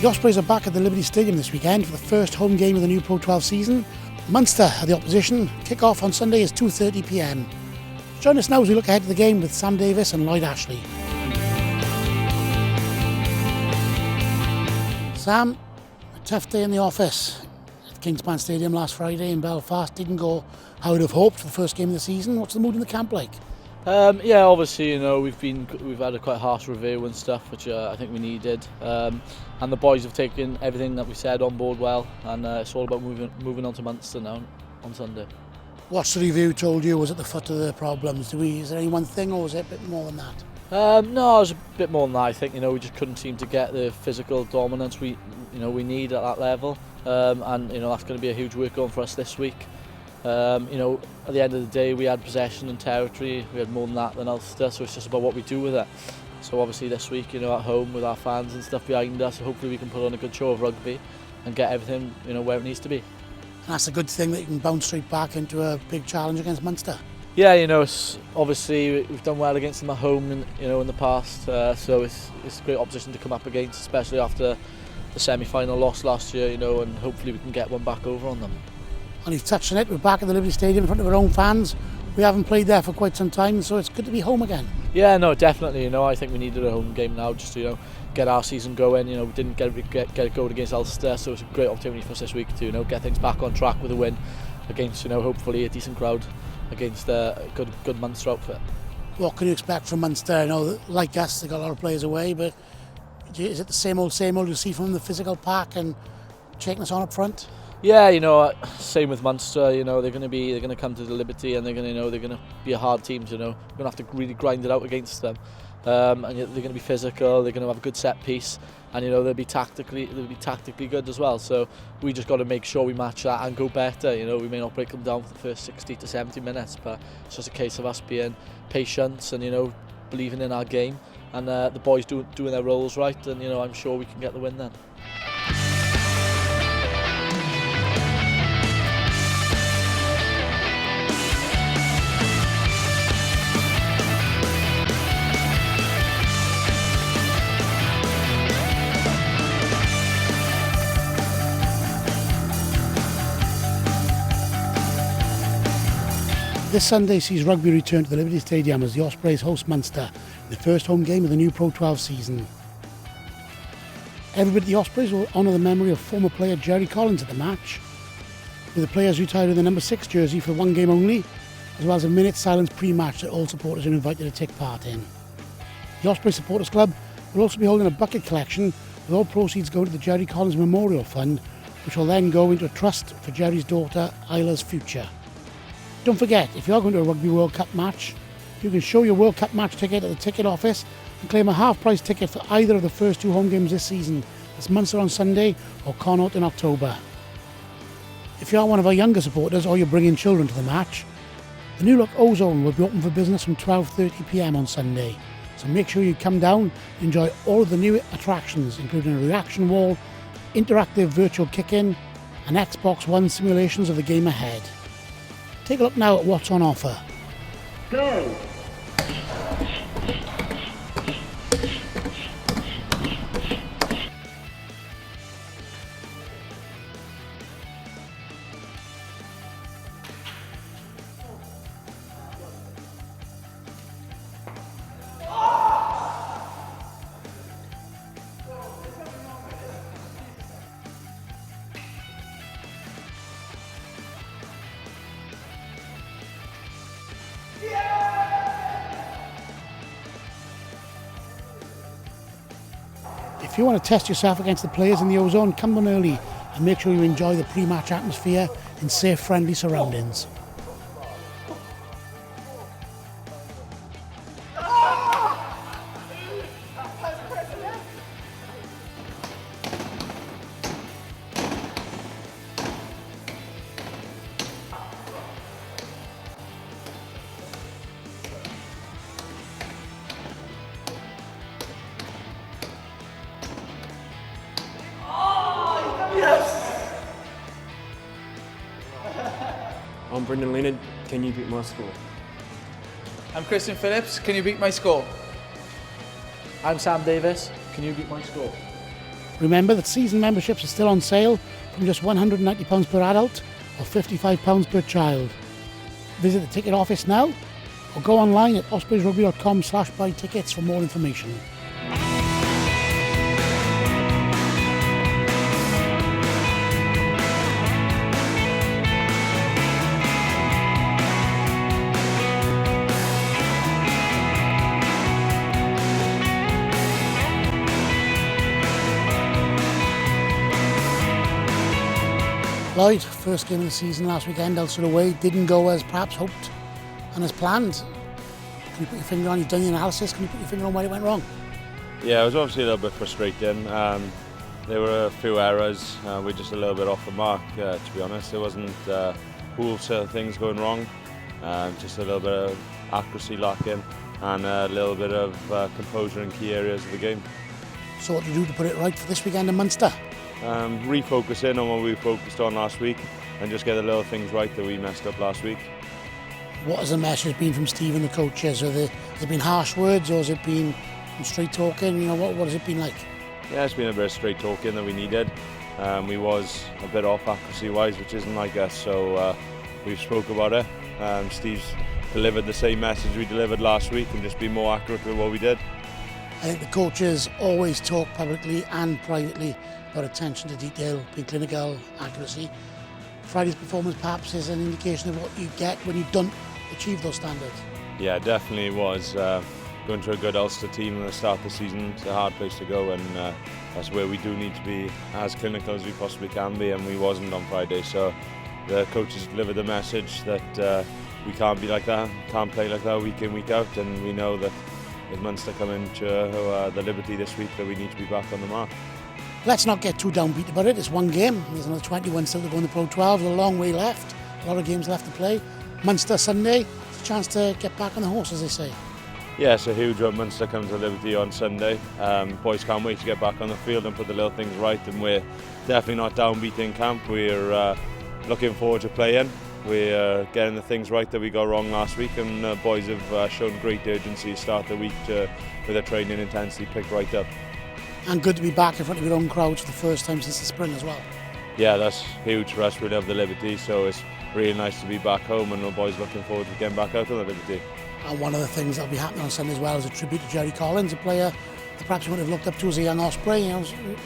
The Ospreys are back at the Liberty Stadium this weekend for the first home game of the new Pro12 season. Munster are the opposition. Kick-off on Sunday is 2:30 p.m. Join us now as we look ahead to the game with Sam Davies and Lloyd Ashley. Sam, a tough day in the office at Kingspan Stadium last Friday in Belfast. Didn't go how we'd have hoped for the first game of the season. What's the mood in the camp like? Yeah, obviously, you know, we've had a quite harsh review and stuff, which I think we needed. And the boys have taken everything that we said on board well, and it's all about moving on to Munster now on Sunday. What's the review told you was at the foot of the problems? Is there any one thing, or was it a bit more than that? No, it was a bit more than that. I think, you know, we just couldn't seem to get the physical dominance we need at that level, and you know that's going to be a huge work on for us this week. You know, at the end of the day, we had possession and territory. We had more than that than Ulster, so it's just about what we do with it. So obviously this week, you know, at home with our fans and stuff behind us, hopefully we can put on a good show of rugby and get everything, you know, where it needs to be. And that's a good thing that you can bounce straight back into a big challenge against Munster. Yeah, you know, it's obviously we've done well against them at home, in the past. So it's a great opposition to come up against, especially after the semi-final loss last year. You know, and hopefully we can get one back over on them. And you've touched on it, we're back at the Liberty Stadium in front of our own fans. We haven't played there for quite some time, so it's good to be home again. Yeah, no, definitely. You know, I think we needed a home game now just to, you know, get our season going. You know, we didn't get it going against Ulster, so it's a great opportunity for us this week to, you know, get things back on track with a win against, you know, hopefully a decent crowd against a good Munster outfit. What can you expect from Munster? I know, like us, they've got a lot of players away, but is it the same old you see from the physical pack and taking us on up front? Yeah, you know, same with Munster. You know, they're going to come to the Liberty, and they're going to be a hard team. You know, we're going to have to really grind it out against them, and they're going to be physical. They're going to have a good set piece, and you know they'll be tactically good as well. So we just got to make sure we match that and go better. You know, we may not break them down for the first 60 to 70 minutes, but it's just a case of us being patient and, you know, believing in our game, and the boys doing their roles right, and you know I'm sure we can get the win then. This Sunday sees rugby return to the Liberty Stadium as the Ospreys host Munster in the first home game of the new Pro12 season. Everybody at the Ospreys will honour the memory of former player Jerry Collins at the match, with the players retired in the number 6 jersey for one game only, as well as a minute silence pre-match that all supporters are invited to take part in. The Ospreys Supporters Club will also be holding a bucket collection, with all proceeds going to the Jerry Collins Memorial Fund, which will then go into a trust for Jerry's daughter Isla's future. Don't forget, if you're going to a Rugby World Cup match, you can show your World Cup match ticket at the ticket office and claim a half-price ticket for either of the first 2 home games this season. It's Munster on Sunday or Connaught in October. If you are one of our younger supporters or you're bringing children to the match, the new look O-Zone will be open for business from 12:30 p.m. on Sunday. So make sure you come down and enjoy all of the new attractions, including a reaction wall, interactive virtual kick-in, and Xbox One simulations of the game ahead. Take a look now at what's on offer. Go! If you want to test yourself against the players in the O-Zone, come on early and make sure you enjoy the pre-match atmosphere in safe, friendly surroundings. I'm Brendan Leonard. Can you beat my score? I'm Christian Phillips. Can you beat my score? I'm Sam Davies. Can you beat my score? Remember that season memberships are still on sale from just £190 per adult or £55 per child. Visit the ticket office now or go online at ospreysrugby.com/buy tickets for more information. Lloyd, first game of the season last weekend, Ulster away, didn't go as perhaps hoped and as planned. Can you put your finger on, you've done the analysis, can you put your finger on where it went wrong? Yeah, it was obviously a little bit frustrating. There were a few errors, we're just a little bit off the mark, to be honest. It wasn't wholesale things going wrong, just a little bit of accuracy lacking and a little bit of composure in key areas of the game. So what do you do to put it right for this weekend in Munster? Refocusing on what we focused on last week and just get the little things right that we messed up last week. What has the message been from Steve and the coaches? Has it been harsh words or has it been straight talking? You know, what has it been like? Yeah, it's been a bit of straight talking that we needed. We was a bit off accuracy wise, which isn't like us, so we've spoke about it. Steve's delivered the same message we delivered last week and just be more accurate with what we did. I think the coaches always talk publicly and privately about attention to detail, being clinical, accuracy. Friday's performance perhaps is an indication of what you get when you don't achieve those standards. Yeah, definitely was. Going to a good Ulster team at the start of the season, it's a hard place to go, and that's where we do need to be as clinical as we possibly can be, and we wasn't on Friday. So the coaches delivered the message that we can't be like that, can't play like that week in, week out, and we know that if Munster come into the Liberty this week that we need to be back on the mark. Let's not get too downbeat about it. It's one game. There's another 21 still to go in the Pro12. There's a long way left. A lot of games left to play. Munster Sunday. It's a chance to get back on the horse, as they say. Yeah, it's a huge one. Munster comes to Liberty on Sunday. Boys can't wait to get back on the field and put the little things right. And we're definitely not downbeat in camp. We're looking forward to playing. We're getting the things right that we got wrong last week. And boys have shown great urgency to start the week with their training intensity picked right up. And good to be back in front of your own crowds for the first time since the spring as well. Yeah, that's huge for us. We love the Liberty, so it's really nice to be back home, and the boys looking forward to getting back out on the Liberty. And one of the things that'll be happening on Sunday as well is a tribute to Jerry Collins, a player that perhaps you would have looked up to as a young Osprey. You know, it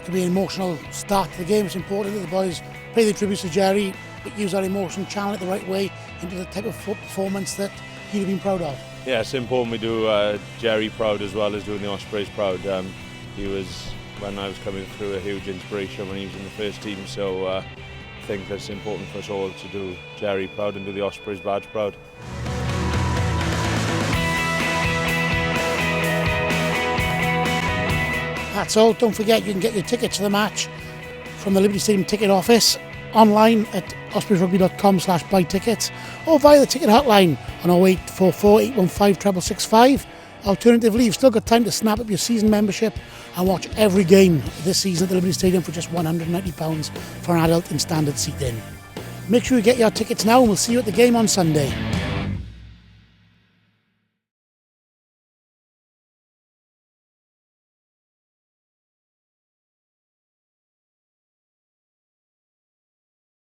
could be an emotional start to the game. It's important that the boys pay the tributes to Jerry, but use that emotion, channel it the right way into the type of performance that he'd have been proud of. Yeah, it's important we do Jerry proud as well as doing the Ospreys proud. He was, when I was coming through, a huge inspiration when he was in the first team, so I think it's important for us all to do Jerry proud and do the Ospreys badge proud. That's all. Don't forget you can get your tickets to the match from the Liberty Stadium ticket office online at ospreysrugby.com/buy tickets or via the ticket hotline on 0844 815 665. Alternatively, you've still got time to snap up your season membership and watch every game this season at the Liberty Stadium for just £190 for an adult in standard seating. Make sure you get your tickets now and we'll see you at the game on Sunday.